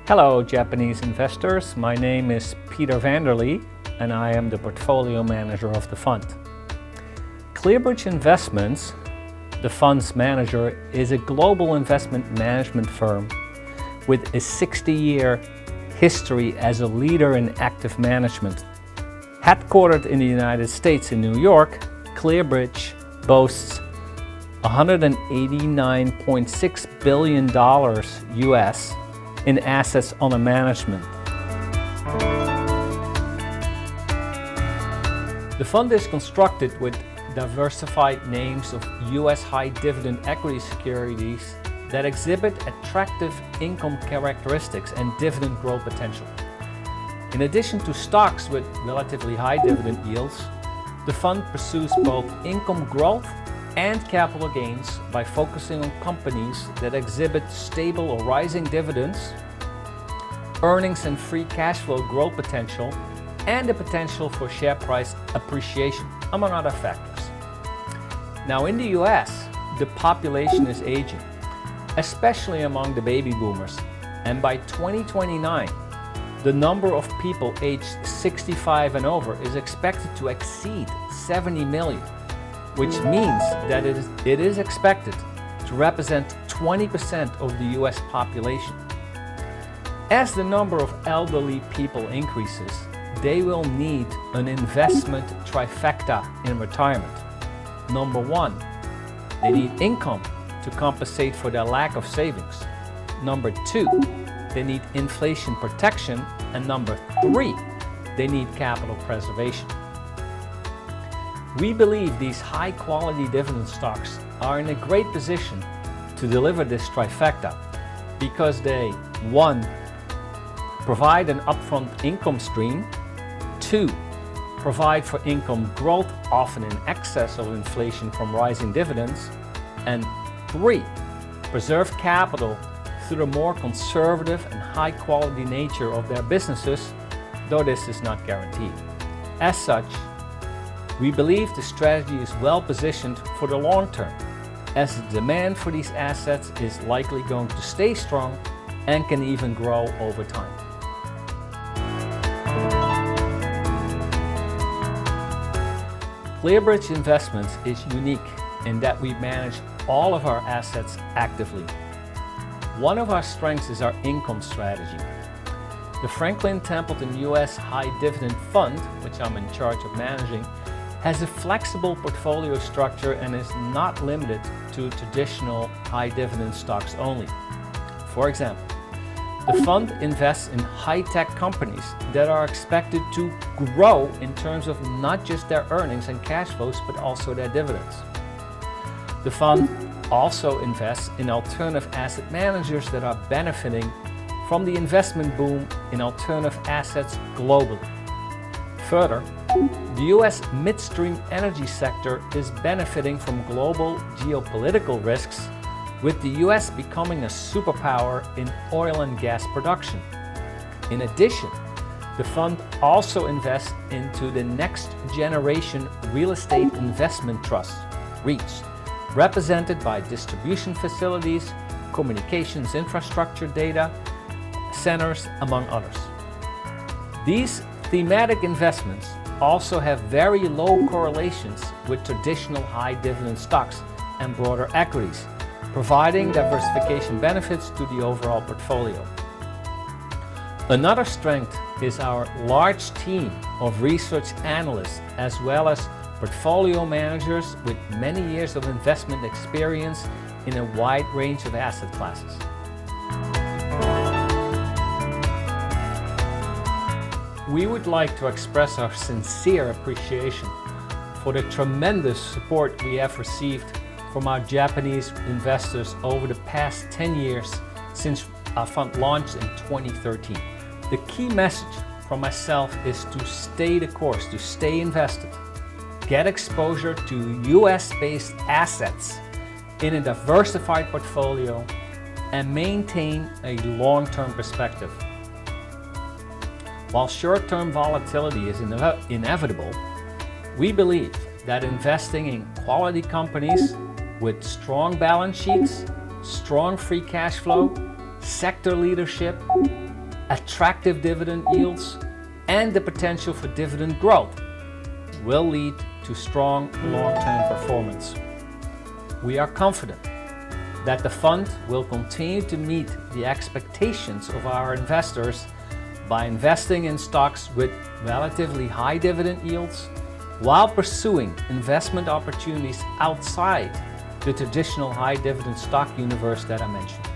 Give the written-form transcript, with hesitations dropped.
Hello, Japanese investors. My name is Peter Vānder Lee, and I am the portfolio manager of the fund. ClearBridge Investments, the fund's manager, is a global investment management firm with a 60-year history as a leader in active management. Headquartered in the United States in New York, ClearBridge boasts $189.6 billion US in assets under management. The fund is constructed with diversified names of US high dividend equity securities that exhibit attractive income characteristics and dividend growth potential. In addition to stocks with relatively high dividend yields, the fund pursues both income growth and capital gains by focusing on companies that exhibit stable or rising dividends, earnings and free cash flow growth potential, and the potential for share price appreciation, among other factors. Now, in the US, the population is aging, especially among the baby boomers, and by 2029, the number of people aged 65 and over is expected to exceed 70 million. Which means that it is expected to represent 20% of the US population. As the number of elderly people increases, they will need an investment trifecta in retirement. Number one, they need income to compensate for their lack of savings. Number two, they need inflation protection. And number three, they need capital preservation. We believe these high-quality dividend stocks are in a great position to deliver this trifecta because they, 1, provide an upfront income stream, 2, provide for income growth often in excess of inflation from rising dividends, and 3, preserve capital through the more conservative and high-quality nature of their businesses, though this is not guaranteed. As such, we believe the strategy is well positioned for the long term, as the demand for these assets is likely going to stay strong and can even grow over time. ClearBridge Investments is unique in that we manage all of our assets actively. One of our strengths is our income strategy. The Franklin Templeton US High Dividend Fund, which I'm in charge of managing, has a flexible portfolio structure and is not limited to traditional high dividend stocks only. For example, the fund invests in high-tech companies that are expected to grow in terms of not just their earnings and cash flows, but also their dividends. The fund also invests in alternative asset managers that are benefiting from the investment boom in alternative assets globally. Further, the U.S. midstream energy sector is benefiting from global geopolitical risks, with the U.S. becoming a superpower in oil and gas production. In addition, the fund also invests into the next generation real estate investment trusts, REITs, represented by distribution facilities, communications infrastructure data centers, among others. These thematic investments also have very low correlations with traditional high dividend stocks and broader equities, providing diversification benefits to the overall portfolio. Another strength is our large team of research analysts as well as portfolio managers with many years of investment experience in a wide range of asset classes. We would like to express our sincere appreciation for the tremendous support we have received from our Japanese investors over the past 10 years since our fund launched in 2013. The key message from myself is to stay the course, to stay invested, get exposure to US-based assets in a diversified portfolio, and maintain a long-term perspective. While short-term volatility is inevitable, we believe that investing in quality companies with strong balance sheets, strong free cash flow, sector leadership, attractive dividend yields, and the potential for dividend growth will lead to strong long-term performance. We are confident that the fund will continue to meet the expectations of our investors by investing in stocks with relatively high dividend yields while pursuing investment opportunities outside the traditional high dividend stock universe that I mentioned.